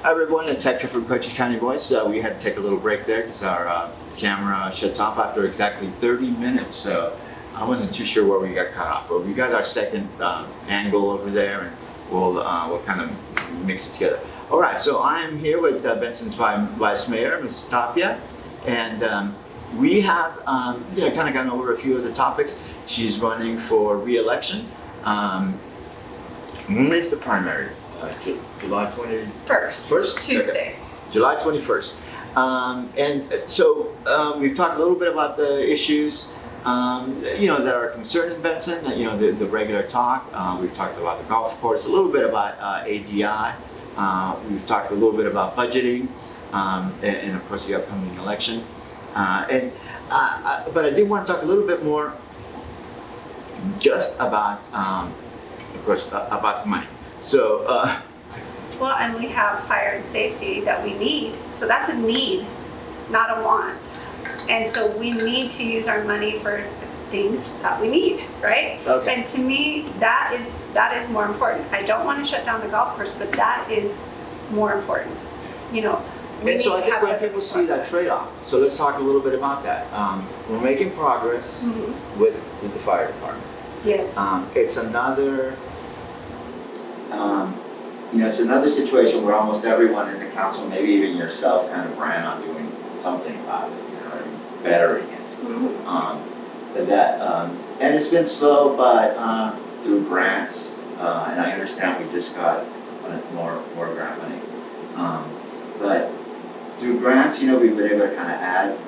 Hi everyone, it's Hector from Cochise County Voice. We had to take a little break there because our camera shuts off after exactly 30 minutes. So I wasn't too sure where we got cut off, but we got our second angle over there, and we'll kind of mix it together. All right, so I am here with Benson's Vice Mayor, Ms. Tapia, and we have kind of gone over a few of the topics. She's running for re-election. When is the primary? July 21st? Tuesday. Okay. July 21st. And so we've talked a little bit about the issues that are concerning Benson, the regular talk. We've talked about the golf course, a little bit about ADI. We've talked a little bit about budgeting, and of course the upcoming election. But I did want to talk a little bit more just about, of course, about the money. So, well, and we have fire and safety that we need. So that's a need, not a want. And so we need to use our money for things that we need, right? Okay. And to me, that is more important. I don't want to shut down the golf course, but that is more important. And so I think when people see that trade-off, so let's talk a little bit about that. We're making progress with the fire department. Yes. It's another. It's another situation where almost everyone in the council, maybe even yourself, kind of ran on doing something about it, bettering it. And it's been slow, but through grants, and I understand we just got more grant money. But through grants, we've been able to kind of add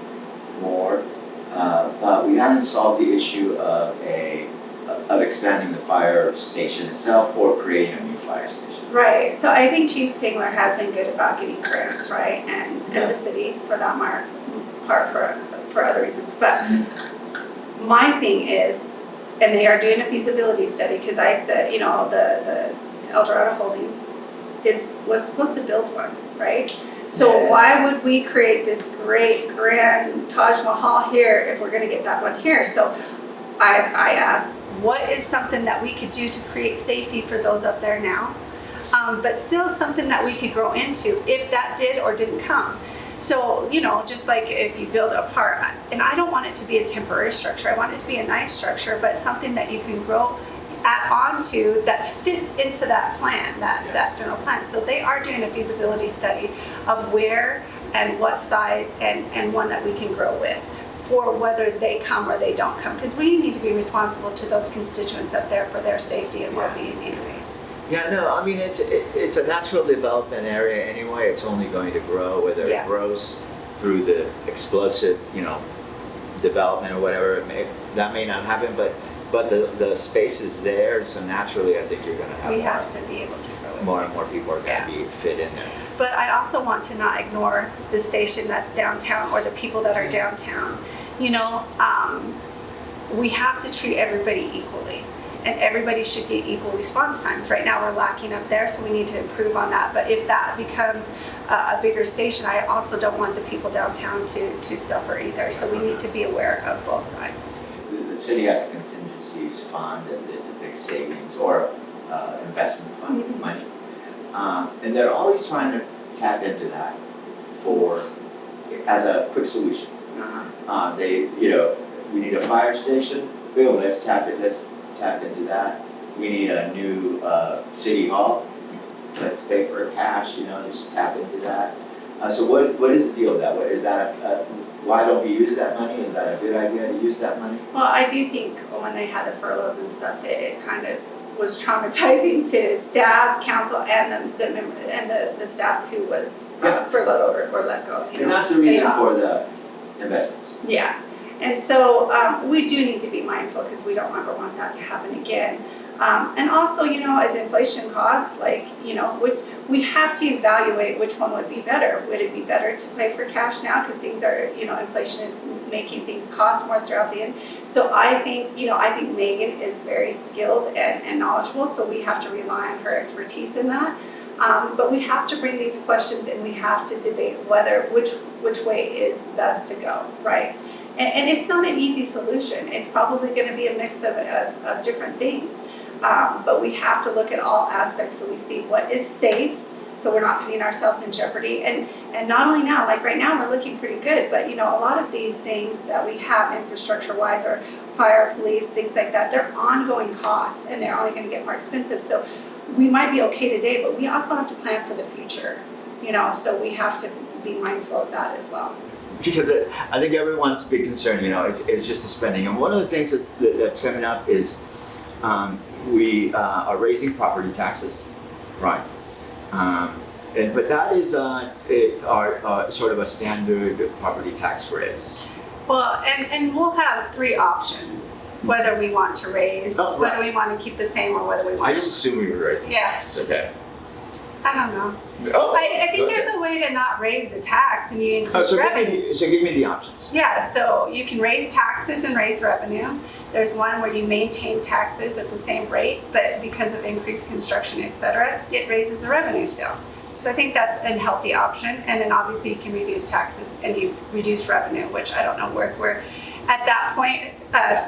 more, but we haven't solved the issue of expanding the fire station itself or creating a new fire station. Right. So I think Chief Spangler has been good about getting grants, right, and the city for that part for other reasons. But my thing is, and they are doing a feasibility study because I said, the El Dorado Holdings was supposed to build one, right? So why would we create this great grand Taj Mahal here if we're going to get that one here? So I asked, what is something that we could do to create safety for those up there now, but still something that we could grow into if that did or didn't come. So, just like if you build a park, and I don't want it to be a temporary structure, I want it to be a nice structure, but something that you can grow onto that fits into that plan, that general plan. So they are doing a feasibility study of where and what size and one that we can grow with, for whether they come or they don't come, because we need to be responsible to those constituents up there for their safety and well-being anyways. Yeah, no, I mean, it's a natural development area anyway. It's only going to grow, whether it grows through the explosive, development or whatever. That may not happen, but the space is there, so naturally I think you're going to have have to be able to grow it. More and more people are going to be fit in there. But I also want to not ignore the station that's downtown or the people that are downtown. We have to treat everybody equally, and everybody should get equal response times. Right now we're lacking up there, so we need to improve on that. But if that becomes a bigger station, I also don't want the people downtown to suffer either. So we need to be aware of both sides. The city has a contingencies fund, and it's a big savings or investment fund money. And they're always trying to tap into that as a quick solution. We need a fire station. Boom, let's tap into that. We need a new city hall. Let's pay for it cash. Just tap into that. So what is the deal with that? Is that why don't we use that money? Is that a good idea to use that money? Well, I do think when they had the furloughs and stuff, it kind of was traumatizing to staff, council, and the staff who was furloughed or let go. And that's the reason for the investments. Yeah, and so we do need to be mindful because we don't ever want that to happen again. And also, as inflation costs, we have to evaluate which one would be better. Would it be better to pay for cash now because things are, inflation is making things cost more throughout the end. So I think Megan is very skilled and knowledgeable, so we have to rely on her expertise in that. But we have to bring these questions and we have to debate which way is best to go, right? And it's not an easy solution. It's probably going to be a mix of different things. But we have to look at all aspects so we see what is safe so we're not putting ourselves in jeopardy. And not only now, like right now we're looking pretty good, but you know, a lot of these things that we have infrastructure wise, or fire, police, things like that, they're ongoing costs and they're only going to get more expensive. So we might be okay today, but we also have to plan for the future, you know, so we have to be mindful of that as well. Because I think everyone's big concern, you know, it's just the spending. And one of the things that's coming up is we are raising property taxes, right? But that is our sort of a standard property tax raise. Well, and we'll have three options, whether we want to raise, whether we want to keep the same, or whether we want I just assume we were raising taxes, okay? I don't know. Oh, I think there's a way to not raise the tax and you increase revenue. So give me the options. Yeah, so you can raise taxes and raise revenue. There's one where you maintain taxes at the same rate, but because of increased construction, et cetera, it raises the revenue still. So I think that's a healthy option. And then obviously you can reduce taxes and you reduce revenue, which I don't know if we're at that point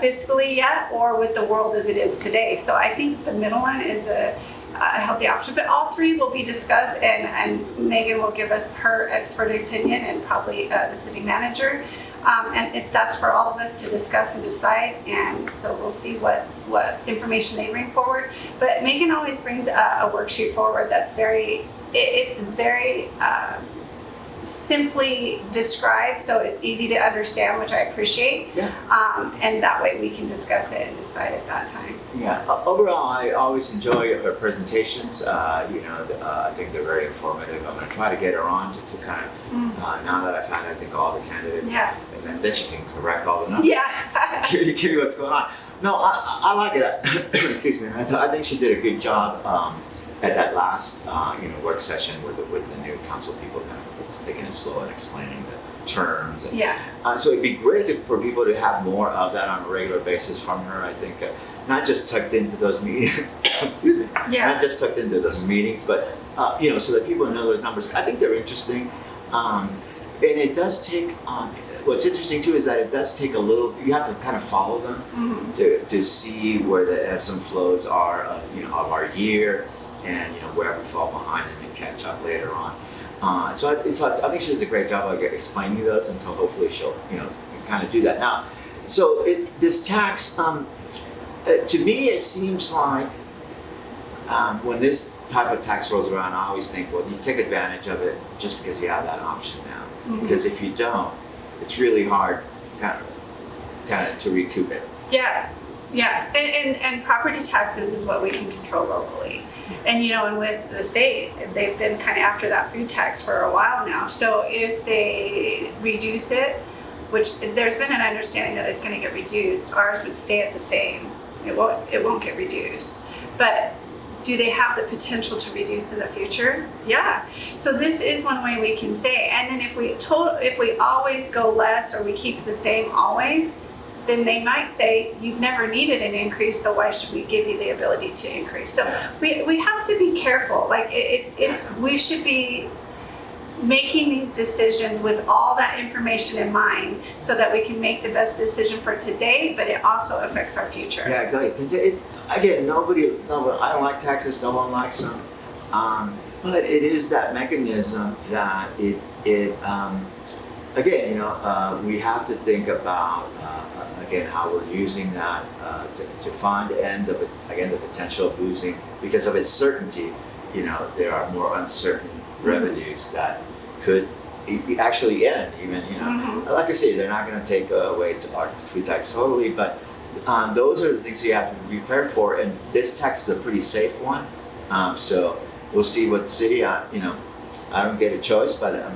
fiscally yet, or with the world as it is today. So I think the middle one is a healthy option, but all three will be discussed, and Megan will give us her expert opinion, and probably the city manager, and that's for all of us to discuss and decide. And so we'll see what information they bring forward. But Megan always brings a worksheet forward that's very simply described, so it's easy to understand, which I appreciate. Yeah. And that way we can discuss it and decide at that time. Yeah. Overall, I always enjoy her presentations. I think they're very informative. I'm going to try to get her on to kind of now that I've had, I think, all the candidates. Yeah. And then she can correct all the numbers. Yeah. give you what's going on. No, I like it. Excuse me. I think she did a good job at that last work session with the new council people, kind of taking it slow and explaining the terms. Yeah. So it'd be great for people to have more of that on a regular basis from her. I think not just tucked into those meetings. Excuse me. Yeah. Not just tucked into those meetings, but so that people know those numbers. I think they're interesting, and it does take. What's interesting too is that it does take a little. You have to kind of follow them to see where the ebbs and flows are, of our year, and where we fall behind and then catch up later on. So I think she does a great job of explaining those, and so hopefully she'll kind of do that now. So this tax, to me, it seems like when this type of tax rolls around, I always think, well, you take advantage of it just because you have that option now. Because if you don't, it's really hard, kind of to recoup it. Yeah, yeah, and property taxes is what we can control locally. And and with the state, they've been kind of after that food tax for a while now. So if they reduce it, which there's been an understanding that it's going to get reduced, ours would stay at the same. It won't get reduced. But do they have the potential to reduce in the future? Yeah. So this is one way we can say. And then if we always go less, or we keep the same always, then they might say, you've never needed an increase, so why should we give you the ability to increase? So we have to be careful. Like we should be making these decisions with all that information in mind, so that we can make the best decision for today, but it also affects our future. Yeah, exactly. Because again, I don't like taxes. No one likes them. But it is that mechanism that we have to think about how we're using that to fund, and the potential of losing because of its certainty. There are more uncertain revenues that could actually end. Even like I say, they're not going to take away our food tax totally, but those are the things that you have to be prepared for. And this tax is a pretty safe one. So we'll see what the city. I don't get a choice, but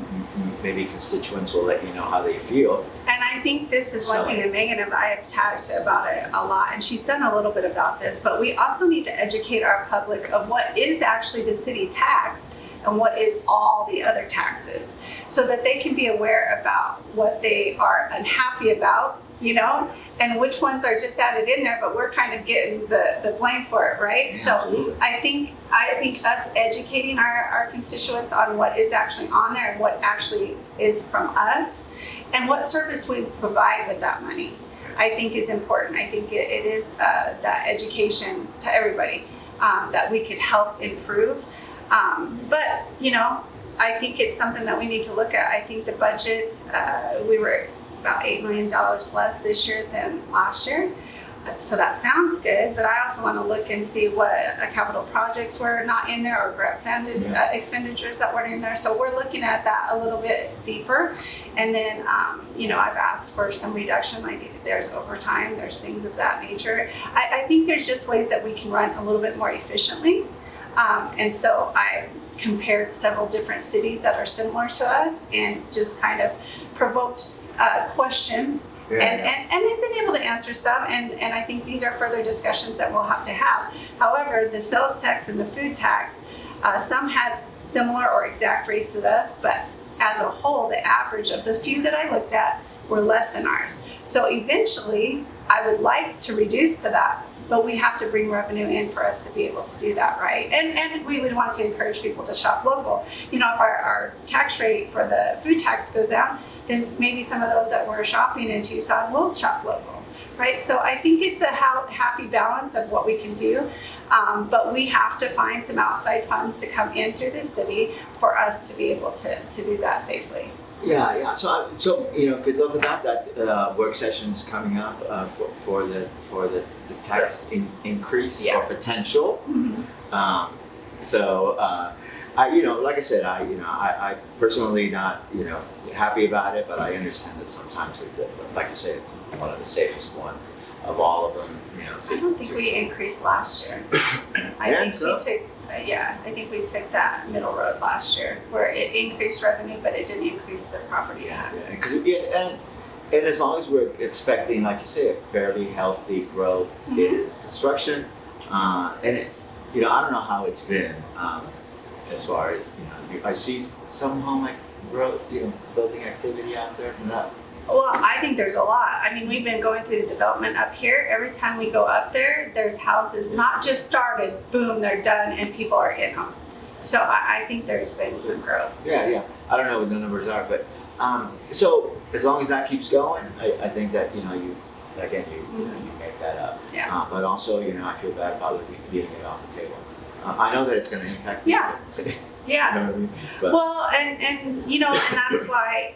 maybe constituents will let you know how they feel. And I think this is one thing that Megan and I have talked about it a lot, and she's done a little bit about this, but we also need to educate our public of what is actually the city tax and what is all the other taxes, so that they can be aware about what they are unhappy about, and which ones are just added in there, but we're kind of getting the blame for it, right? Yeah, so absolutely. I think us educating our constituents on what is actually on there and what actually is from us, and what service we provide with that money, I think is important. I think it is that education to everybody that we could help improve. But, I think it's something that we need to look at. I think the budget, we were about $8 million less this year than last year. So that sounds good, but I also want to look and see what capital projects were not in there or grant funded expenditures that weren't in there. So we're looking at that a little bit deeper. And then, I've asked for some reduction, like there's overtime, there's things of that nature. I think there's just ways that we can run a little bit more efficiently. And so I compared several different cities that are similar to us and just kind of provoked questions. And they've been able to answer some, and I think these are further discussions that we'll have to have. However, the sales tax and the food tax, some had similar or exact rates with us, but as a whole, the average of the few that I looked at were less than ours. So eventually, I would like to reduce to that, but we have to bring revenue in for us to be able to do that, right? And we would want to encourage people to shop local. If our tax rate for the food tax goes down, then maybe some of those that were shopping in Tucson will shop local, right? So I think it's a happy balance of what we can do, but we have to find some outside funds to come in through the city for us to be able to do that safely. Yeah. So good luck with that. That work session's coming up for the tax increase or potential. Mm-hmm. Like I said, I personally not happy about it, but I understand that sometimes it's like you say, it's one of the safest ones of all of them. I don't think we increased last year. I think we took that middle road last year where it increased revenue, but it didn't increase the property tax. And as long as we're expecting, like you say, a fairly healthy growth in construction, and I don't know how it's been as far as I see some home growth, building activity out there. Well, I think there's a lot. I mean, we've been going through the development up here. Every time we go up there, there's houses not just started, boom, they're done, and people are in them. So I think there's been some growth. Yeah. I don't know what the numbers are, but so as long as that keeps going, I think that you make that up. Yeah. But also, I feel bad about leaving it on the table. I know that it's going to impact people. Yeah. You know what I mean? But, well, and that's why.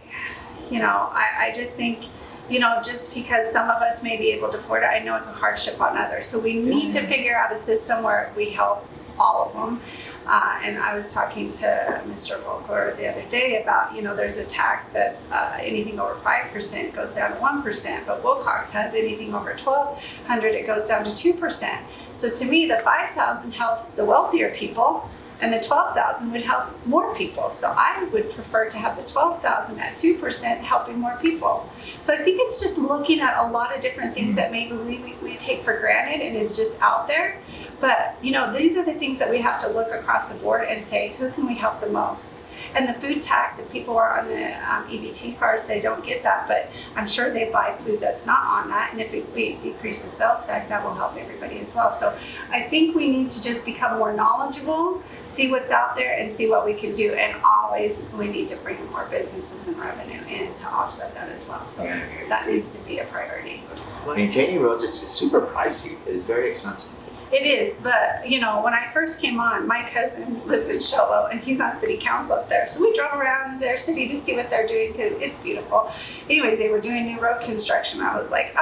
I just think, just because some of us may be able to afford it, I know it's a hardship on others. So we need to figure out a system where we help all of them. And I was talking to Mr. Volker the other day about, there's a tax that's anything over 5% goes down to 1%, but Wilcox has anything over $1,200, it goes down to 2%. So to me, the $5,000 helps the wealthier people, and the $12,000 would help more people. So I would prefer to have the $12,000 at 2% helping more people. So I think it's just looking at a lot of different things that maybe we take for granted and is just out there. But these are the things that we have to look across the board and say, who can we help the most? And the food tax, if people are on the EBT cards, they don't get that, but I'm sure they buy food that's not on that. And if we decrease the sales tax, that will help everybody as well. So I think we need to just become more knowledgeable, see what's out there, and see what we can do. And always we need to bring more businesses and revenue in to offset that as well. So that needs to be a priority. Maintaining roads is super pricey. It is very expensive. It is, but when I first came on, my cousin lives in Show Low and he's on city council up there. So we drove around their city to see what they're doing because it's beautiful. Anyways, they were doing new road construction. I was like,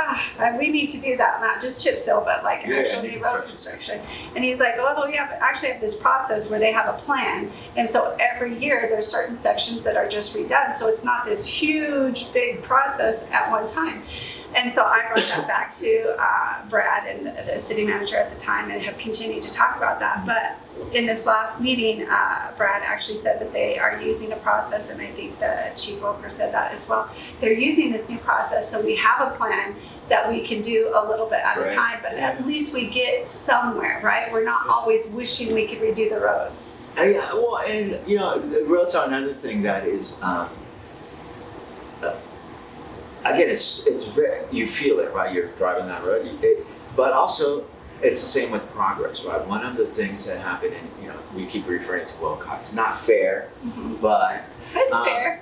we need to do that. Not just chip seal, but actual new road construction. And he's like, we actually have this process where they have a plan. And so every year there's certain sections that are just redone. So it's not this huge, big process at one time. And so I brought that back to Brad and the city manager at the time and have continued to talk about that. But in this last meeting, Brad actually said that they are using a process, and I think the Chief Volker said that as well. They're using this new process, so we have a plan that we can do a little bit at a time, but at least we get somewhere, right? We're not always wishing we could redo the roads. And the roads are another thing that is, again, it's very, you feel it, right? You're driving that road, but also it's the same with progress, right? One of the things that happened, and we keep referring to Wilcox, not fair, but it's fair.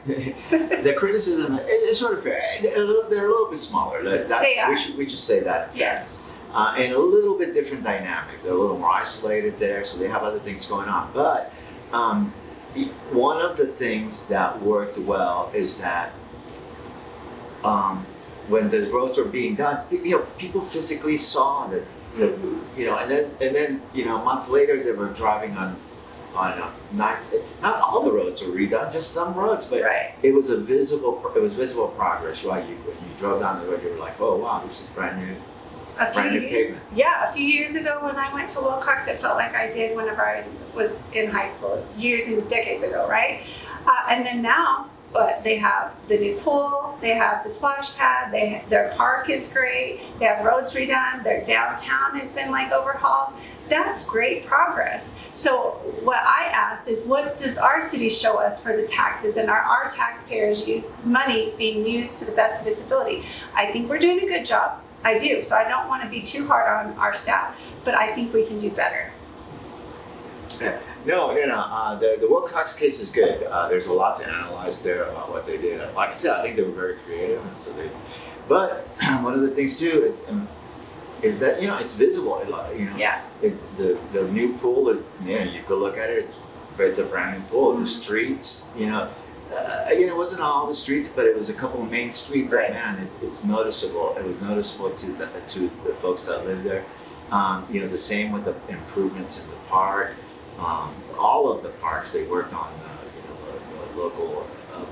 The criticism is sort of fair. They're a little bit smaller. They are. We should say that. Yes. And a little bit different dynamics. They're a little more isolated there, so they have other things going on. But one of the things that worked well is that when the roads were being done, people physically saw that, and then a month later they were driving on a nice. Not all the roads were redone, just some roads, but Right. it was visible progress. Right, you drove down the road, you were like, oh wow, this is brand new pavement. Yeah, a few years ago when I went to Wilcox, it felt like I did whenever I was in high school, years and decades ago, right? And then now, they have the new pool, they have the splash pad, their park is great, they have roads redone, their downtown has been overhauled. That's great progress. So what I asked is, what does our city show us for the taxes, and our taxpayers use money being used to the best of its ability? I think we're doing a good job. I do. So I don't want to be too hard on our staff, but I think we can do better. Yeah. No, the Wilcox case is good. There's a lot to analyze there about what they did. Like I said, I think they were very creative, and so but one of the things too is that it's visible. Yeah. The new pool. You go look at it. It's a brand new pool. Mm-hmm. The streets. Again, it wasn't all the streets, but it was a couple of main streets. Right. And man, it's noticeable. It was noticeable to the folks that live there. The same with the improvements in the park. All of the parks they worked on, the local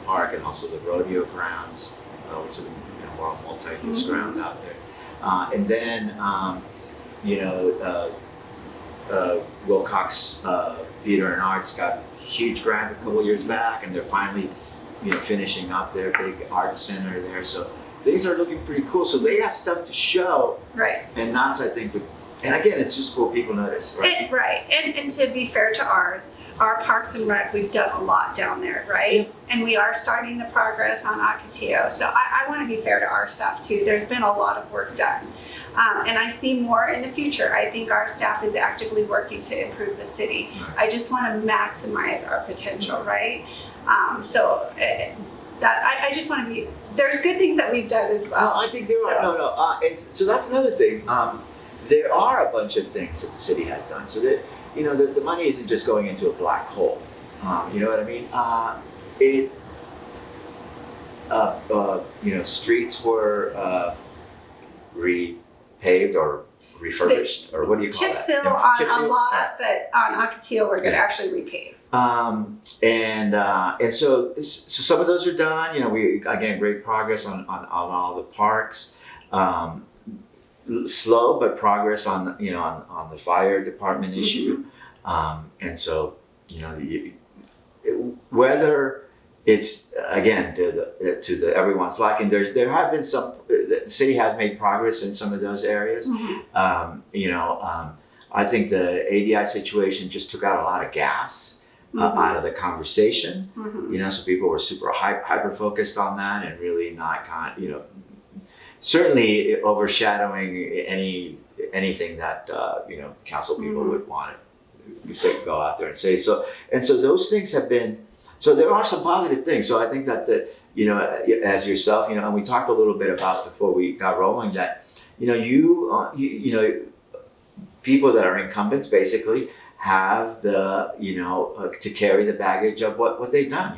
park, and also the rodeo grounds, which are the more multi-use grounds out there. And then, Wilcox Theater and Arts got a huge grant a couple years back, and they're finally, finishing up their big art center there. So things are looking pretty cool. So they have stuff to show, Right. and that's, I think, and again, it's just what people notice, right? And to be fair to our Parks and Rec, we've done a lot down there, right? Yeah. And we are starting the progress on Acuna. So I want to be fair to our staff too. There's been a lot of work done. And I see more in the future. I think our staff is actively working to improve the city. Right. I just want to maximize our potential, right? I just want to be, there's good things that we've done as well. No, I think there are. So that's another thing. There are a bunch of things that the city has done. So that the money isn't just going into a black hole. You know what I mean? Streets were repaved or refurbished, or what do you call chip that? seal on a lot, but on Acuna we're going to actually repave. And so some of those are done. We again great progress on all the parks. Slow but progress on the fire department issue, and so whether it's again to the everyone's liking, there have been some. The city has made progress in some of those areas. Mm-hmm. I think the ADI situation just took out a lot of gas out of the conversation. Mm-hmm. So people were super hyper focused on that, and really not certainly overshadowing anything that council people would want to go out there and say. So those things have been. So there are some positive things. So I think that as yourself, and we talked a little bit about before we got rolling that people that are incumbents basically have the to carry the baggage of what they've done,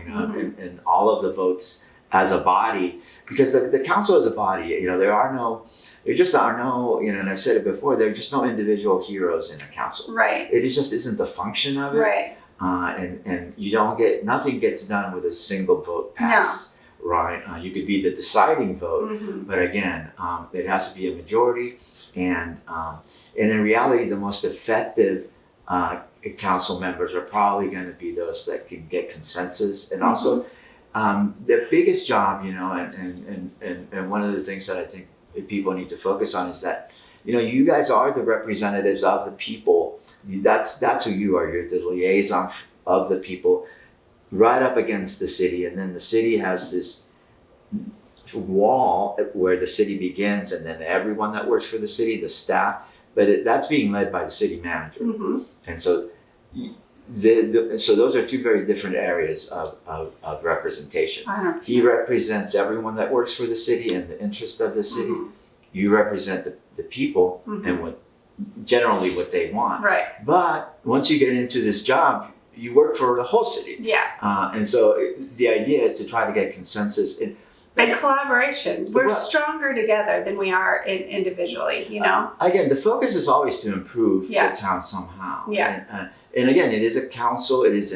and all of the votes as a body, because the council is a body. There just are no, and I've said it before, there are just no individual heroes in a council. Right. It just isn't the function of it. Right. And you don't nothing gets done with a single vote pass. No. Right. You could be the deciding vote, but again, it has to be a majority, and in reality, the most effective council members are probably going to be those that can get consensus, and also. The biggest job, and one of the things that I think people need to focus on is that, you guys are the representatives of the people. That's who you are. You're the liaison of the people, right up against the city, and then the city has this wall where the city begins, and then everyone that works for the city, the staff, but that's being led by the city manager, and so. So those are two very different areas of representation. 100%. He represents everyone that works for the city and the interest of the city. You represent the people and generally what they want. Right. But once you get into this job, you work for the whole city. Yeah. And so the idea is to try to get consensus. And collaboration. We're Well, stronger together than we are individually, you know? Again, the focus is always to improve Yeah. the town somehow. Yeah. And again, it is a council. It is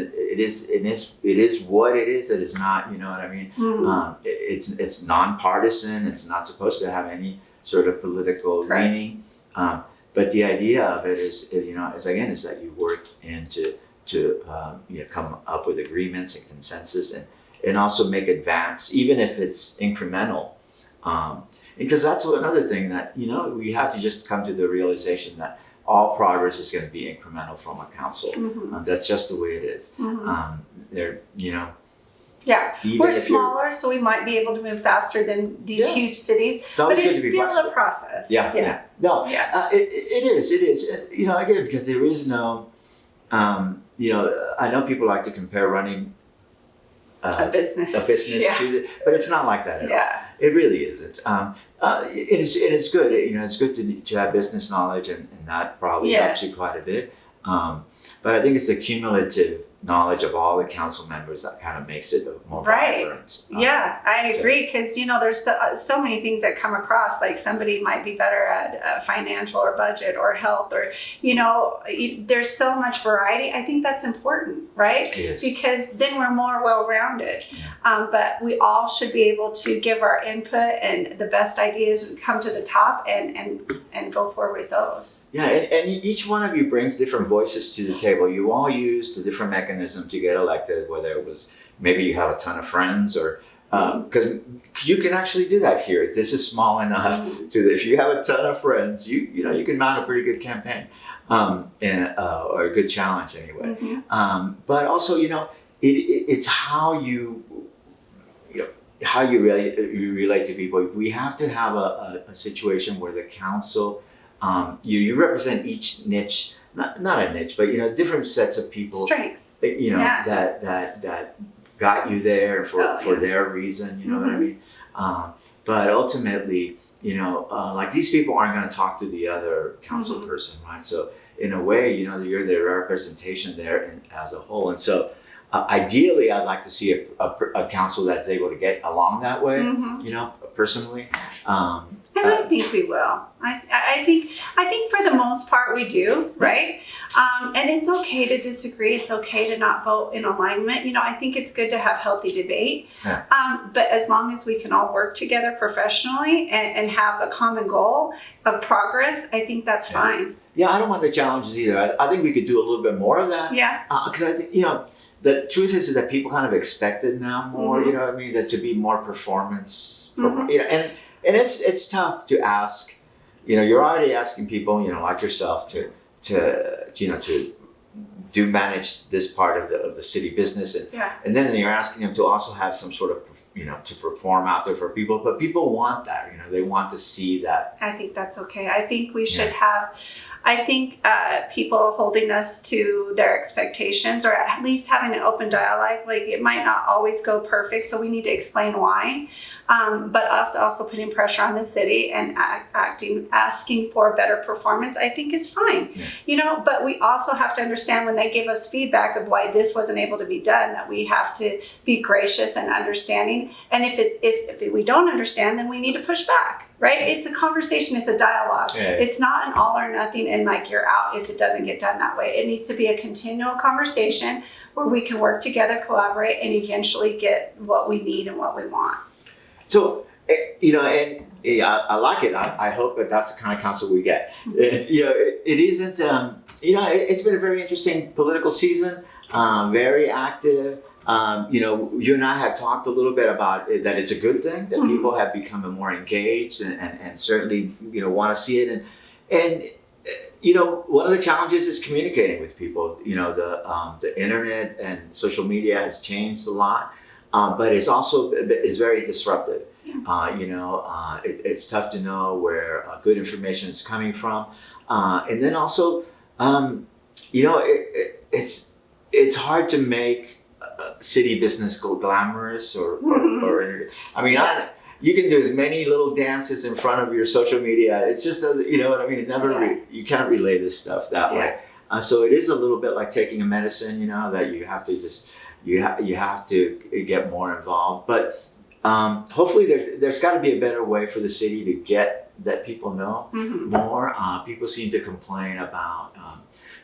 what it is. It is not. You know what I mean? Mhm. It's nonpartisan. It's not supposed to have any sort of political Correct. leaning. But the idea of it is that you work to come up with agreements and consensus and also make advance, even if it's incremental. Because that's another thing that, we have to just come to the realization that all progress is going to be incremental from a council. Mhm. That's just the way it is. Mhm. Yeah. We're smaller, so we might be able to move faster than these huge cities, but it's still a process. Yeah. No, Yeah. it is. Again, because there is no, I know people like to compare running A business. Yeah. to the, but it's not like that at all. Yeah. It really isn't. It's good. It's good to have business knowledge, and that probably helps you quite a bit. But I think it's the cumulative knowledge of all the council members that kind of makes it more vibrant. Yeah, I agree, because there's so many things that come across. Like somebody might be better at financial or budget or health, or there's so much variety. I think that's important, right? It is. Because then we're more well-rounded. But we all should be able to give our input, and the best ideas come to the top and go forward with those. Yeah, and each one of you brings different voices to the table. You all use the different mechanism to get elected, whether it was maybe you have a ton of friends, or because you can actually do that here. This is small enough if you have a ton of friends, you can mount a pretty good campaign, or a good challenge anyway. But also, it's how you relate to people. We have to have a situation where the council, you represent each niche, not a niche, but different sets of people. Strengths. That got you there for their reason. You know what I mean? But ultimately, like these people aren't going to talk to the other council person, right? So in a way, you're their representation there as a whole, and so. Ideally, I'd like to see a council that's able to get along that way, personally. And I think we will. I think for the most part we do, right? And it's okay to disagree. It's okay to not vote in alignment. I think it's good to have healthy debate. Yeah. But as long as we can all work together professionally and have a common goal of progress, I think that's fine. Yeah, I don't want the challenges either. I think we could do a little bit more of that. Yeah. Because I think, the truth is that people kind of expect it now more, you know what I mean? That to be more performance, and it's tough to ask, you're already asking people, like yourself to do manage this part of the city business. And then you're asking them to also have some sort of, to perform out there for people, but people want that, they want to see that. I think that's okay. I think we should have, people holding us to their expectations, or at least having an open dialogue. Like, it might not always go perfect, so we need to explain why. But us also putting pressure on the city and asking for better performance, I think it's fine. But we also have to understand when they give us feedback of why this wasn't able to be done, that we have to be gracious and understanding. And if we don't understand, then we need to push back. Right? It's a conversation. It's a dialogue. It's not an all or nothing and like you're out if it doesn't get done that way. It needs to be a continual conversation where we can work together, collaborate, and eventually get what we need and what we want. So, I like it. I hope that that's the kind of council we get. It isn't, it's been a very interesting political season, very active. You and I have talked a little bit about it, that it's a good thing that people have become more engaged and certainly, want to see it. And one of the challenges is communicating with people. The internet and social media has changed a lot, but it's also is very disruptive. It's tough to know where good information is coming from. And then also, it's hard to make city business go glamorous or you can do as many little dances in front of your social media. It's just, what I mean? You can't relay this stuff that way. So it is a little bit like taking a medicine, you know, that you have to just, you have to get more involved. But hopefully there's got to be a better way for the city to get that people know more. People seem to complain about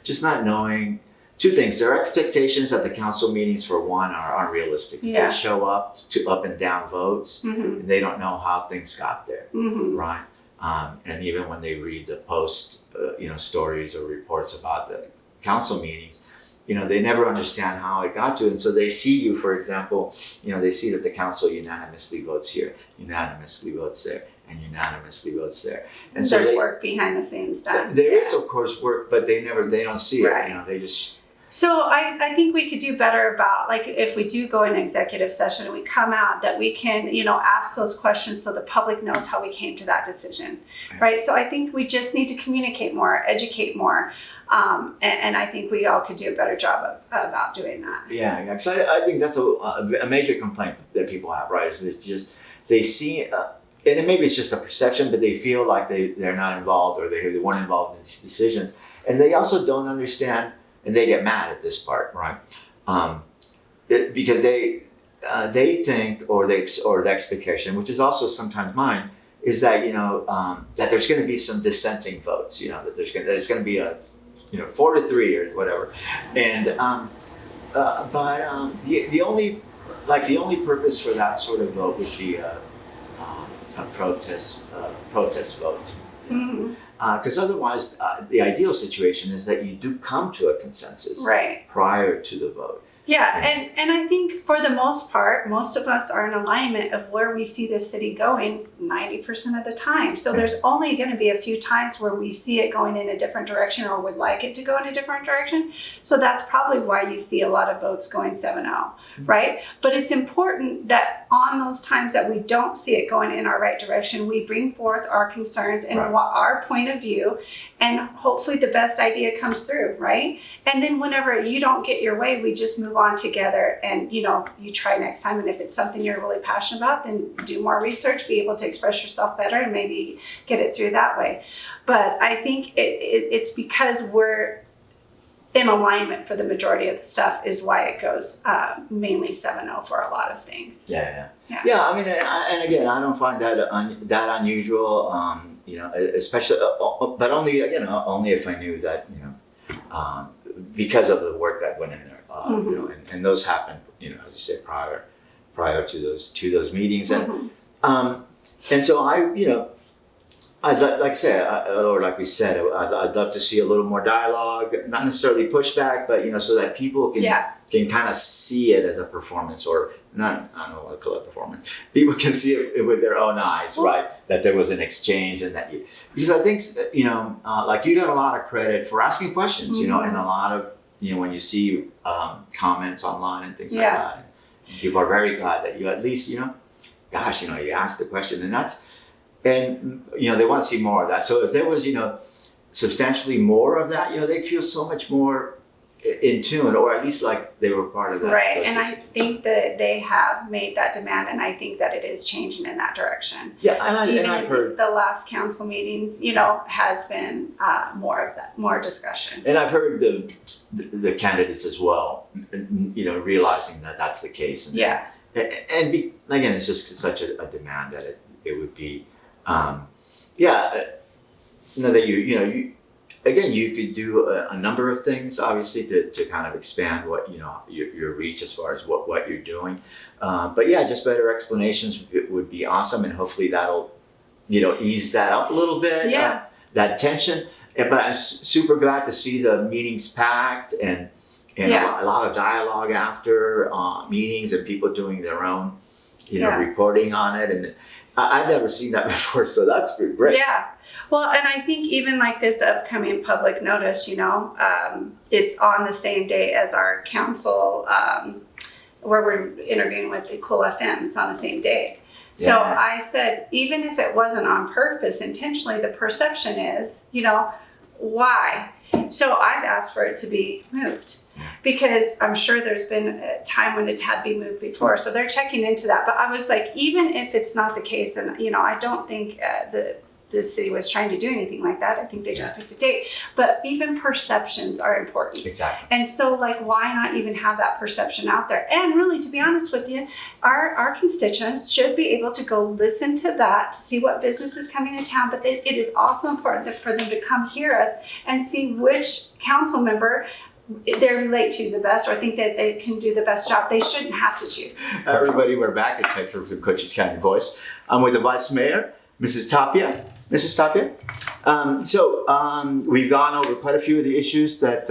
just not knowing two things. Their expectations at the council meetings, for one, are unrealistic. Yeah. They show up to up and down votes, and they don't know how things got there, right? And even when they read the post, stories or reports about the council meetings, they never understand how it got to it. And so they see you, for example, they see that the council unanimously votes here, unanimously votes there, and unanimously votes there. And so there's work behind the scenes done. There is, of course, work, but they don't see Right. it. They just. So I think we could do better about, like, if we do go in executive session and we come out, that we can, ask those questions so the public knows how we came to that decision, right? So I think we just need to communicate more, educate more, and I think we all could do a better job about doing that. Yeah, because I think that's a major complaint that people have, right? Is it's just they see, and maybe it's just a perception, but they feel like they're not involved, or they weren't involved in these decisions, and they also don't understand. And they get mad at this part, right? Because they think, or the expectation, which is also sometimes mine, is that that there's going to be some dissenting votes. That it's going to be a 4-3 or whatever. And the only purpose for that sort of vote would be a protest vote. Because otherwise, the ideal situation is that you do come to a consensus prior to the vote. Yeah, and I think for the most part, most of us are in alignment of where we see the city going 90% of the time. So there's only going to be a few times where we see it going in a different direction or would like it to go in a different direction. So that's probably why you see a lot of votes going 7-0, right? But it's important that on those times that we don't see it going in our right direction, we bring forth our concerns and our point of view, and hopefully the best idea comes through, right? And then whenever you don't get your way, we just move on together, and you try next time. And if it's something you're really passionate about, then do more research, be able to express yourself better, and maybe get it through that way. But I think it's because we're in alignment for the majority of the stuff is why it goes mainly 7-0 for a lot of things. Yeah. I mean, and again, I don't find that that unusual. Especially, but only if I knew that because of the work that went in there, and those happened, as you say, prior to those meetings, and so I'd like I said, or like we said, I'd love to see a little more dialogue, not necessarily pushback, but so that people can kind of see it as a performance, or not. I don't know what to call it, performance. People can see it with their own eyes, right? That there was an exchange, and that because I think like you got a lot of credit for asking questions, and a lot of when you see comments online and things like that, and people are very glad that you at least you asked the question, and that's. And they want to see more of that. So if there was substantially more of that, they'd feel so much more in tune, or at least like they were part of that. Right, and I think that they have made that demand, and I think that it is changing in that direction. Yeah, and I've heard the last council meetings, has been more discussion. And I've heard the candidates as well, realizing that that's the case. And, again, it's just such a demand that it would be. That you could do a number of things, obviously, to kind of expand what your reach as far as what you're doing. But just better explanations would be awesome, and hopefully that'll ease that up a little bit. That tension. But I'm super glad to see the meetings packed and a lot of dialogue after meetings, and people doing their own reporting on it. And I've never seen that before, so that's great. Yeah. Well, and I think even like this upcoming public notice, it's on the same day as our council, where we're interviewing with the Cool FM. It's on the same day. So I said, even if it wasn't on purpose, intentionally, the perception is, why? So I've asked for it to be moved, because I'm sure there's been a time when it had to be moved before. So they're checking into that. But I was like, even if it's not the case, and I don't think the city was trying to do anything like that. I think they just picked a date. But even perceptions are important. Exactly. And so, like, why not even have that perception out there? And really, to be honest with you, our constituents should be able to go listen to that, to see what business is coming to town. But it is also important for them to come hear us and see which council member they relate to the best, or think that they can do the best job. They shouldn't have to choose. Everybody, we're back. It's Hector from Cochise County Voice. I'm with the Vice Mayor, Mrs. Tapia. Mrs. Tapia. We've gone over quite a few of the issues that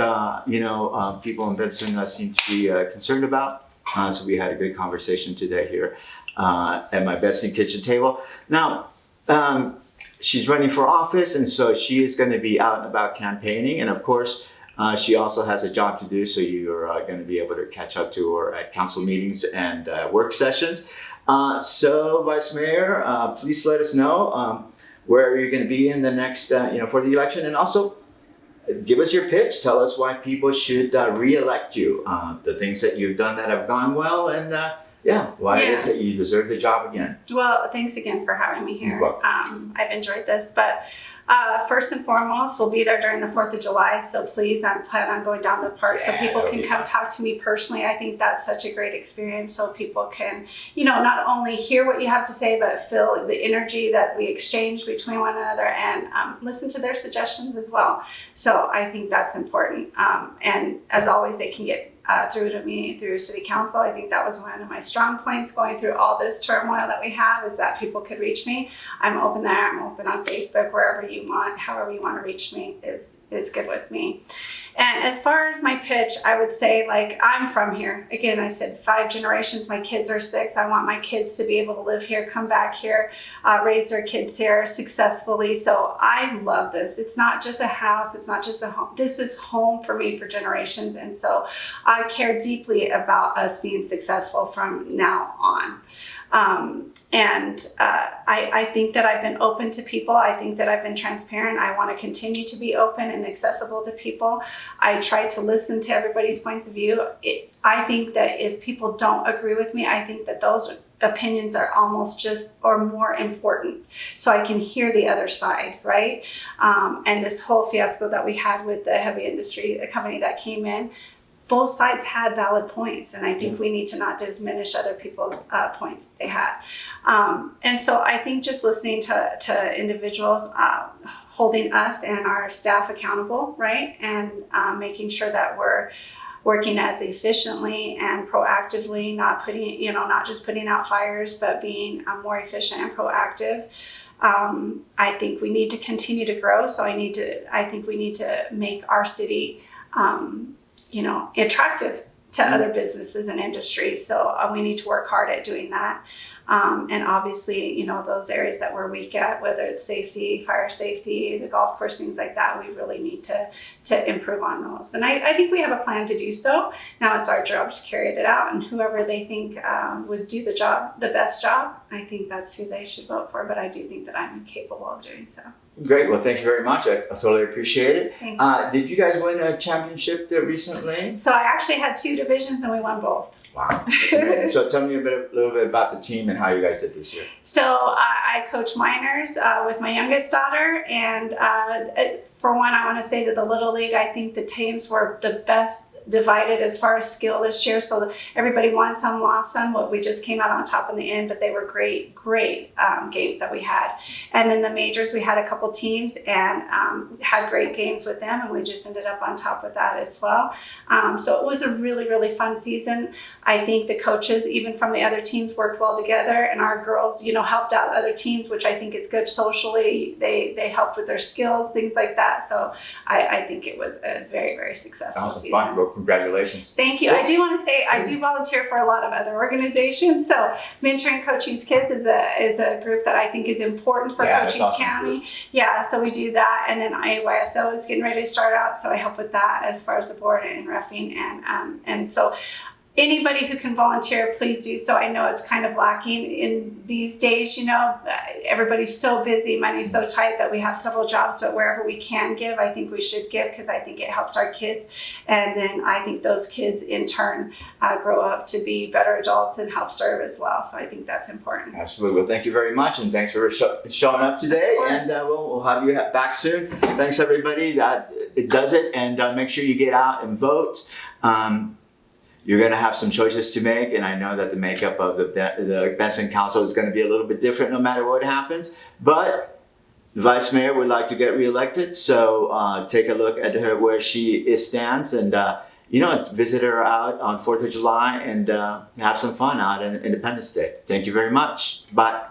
people in Benson seem to be concerned about. So we had a good conversation today here at my Benson kitchen table. Now, she's running for office, and so she is going to be out and about campaigning, and of course. She also has a job to do, so you're going to be able to catch up to her at council meetings and work sessions. So, Vice Mayor, please let us know where you're going to be in the next, for the election, and also give us your pitch. Tell us why people should re-elect you, the things that you've done that have gone well, and why it is that you deserve the job again. Well, thanks again for having me here. You're welcome. I've enjoyed this, but first and foremost, we'll be there during the 4th of July, so please, I plan on going down the park so people can come talk to me personally. I think that's such a great experience, so people can, not only hear what you have to say, but feel the energy that we exchange between one another, and listen to their suggestions as well. So I think that's important, and as always, they can get through to me through City Council. I think that was one of my strong points going through all this turmoil that we have, is that people could reach me. I'm open there. I'm open on Facebook, wherever you want, however you want to reach me is good with me. And as far as my pitch, I would say, I'm from here. Again, I said 5 generations. My kids are 6. I want my kids to be able to live here, come back here, raise their kids here successfully. So I love this. It's not just a house. It's not just a home. This is home for me for generations. And so I care deeply about us being successful from now on. I think that I've been open to people. I think that I've been transparent. I want to continue to be open and accessible to people. I try to listen to everybody's points of view. I think that if people don't agree with me, I think that those opinions are almost just or more important, so I can hear the other side, right? And this whole fiasco that we had with the heavy industry, a company that came in, both sides had valid points, and I think we need to not diminish other people's points that they had. And so I think just listening to individuals, holding us and our staff accountable, right? And making sure that we're working as efficiently and proactively, not just putting out fires, but being more efficient and proactive. I think we need to continue to grow. So I think we need to make our city attractive to other businesses and industries. So we need to work hard at doing that. And obviously, those areas that we're weak at, whether it's safety, fire safety, the golf course, things like that, we really need to improve on those. And I think we have a plan to do so. Now it's our job to carry it out, and whoever they think would do the best job, I think that's who they should vote for. But I do think that I'm capable of doing so. Great. Well, thank you very much. I totally appreciate it. Thank you. Did you guys win a championship there recently? So I actually had 2 divisions and we won both. Wow. So tell me a little bit about the team and how you guys did this year. So I coach minors with my youngest daughter, and for one, I want to say to the Little League, I think the teams were the best divided as far as skill this year. So everybody won some, lost some. We just came out on top in the end, but they were great games that we had. And then the majors, we had a couple teams and had great games with them, and we just ended up on top with that as well. So it was a really, really fun season. I think the coaches, even from the other teams, worked well together, and our girls, helped out other teams, which I think is good socially. They helped with their skills, things like that. So I think it was a very, very successful season. Fun. Well, congratulations. Thank you. I do want to say I do volunteer for a lot of other organizations. So Mentoring Cochise Kids is a group that I think is important for Cochise awesome County. Group. Yeah, so we do that, and then AYSO is getting ready to start out, so I help with that as far as the board and reffing, and so anybody who can volunteer, please do so. I know it's kind of lacking in these days, you know, everybody's so busy, money's so tight that we have several jobs, but wherever we can give, I think we should give, because I think it helps our kids. And then I think those kids in turn grow up to be better adults and help serve as well. So I think that's important. Absolutely. Well, thank you very much, and thanks for showing up today. And we'll have you back soon. Thanks, everybody. That it does it. And make sure you get out and vote. You're going to have some choices to make, and I know that the makeup of the Benson Council is going to be a little bit different no matter what happens. But the Vice Mayor would like to get reelected, so take a look at her where she stands, and visit her out on 4th of July and have some fun out on Independence Day. Thank you very much. Bye.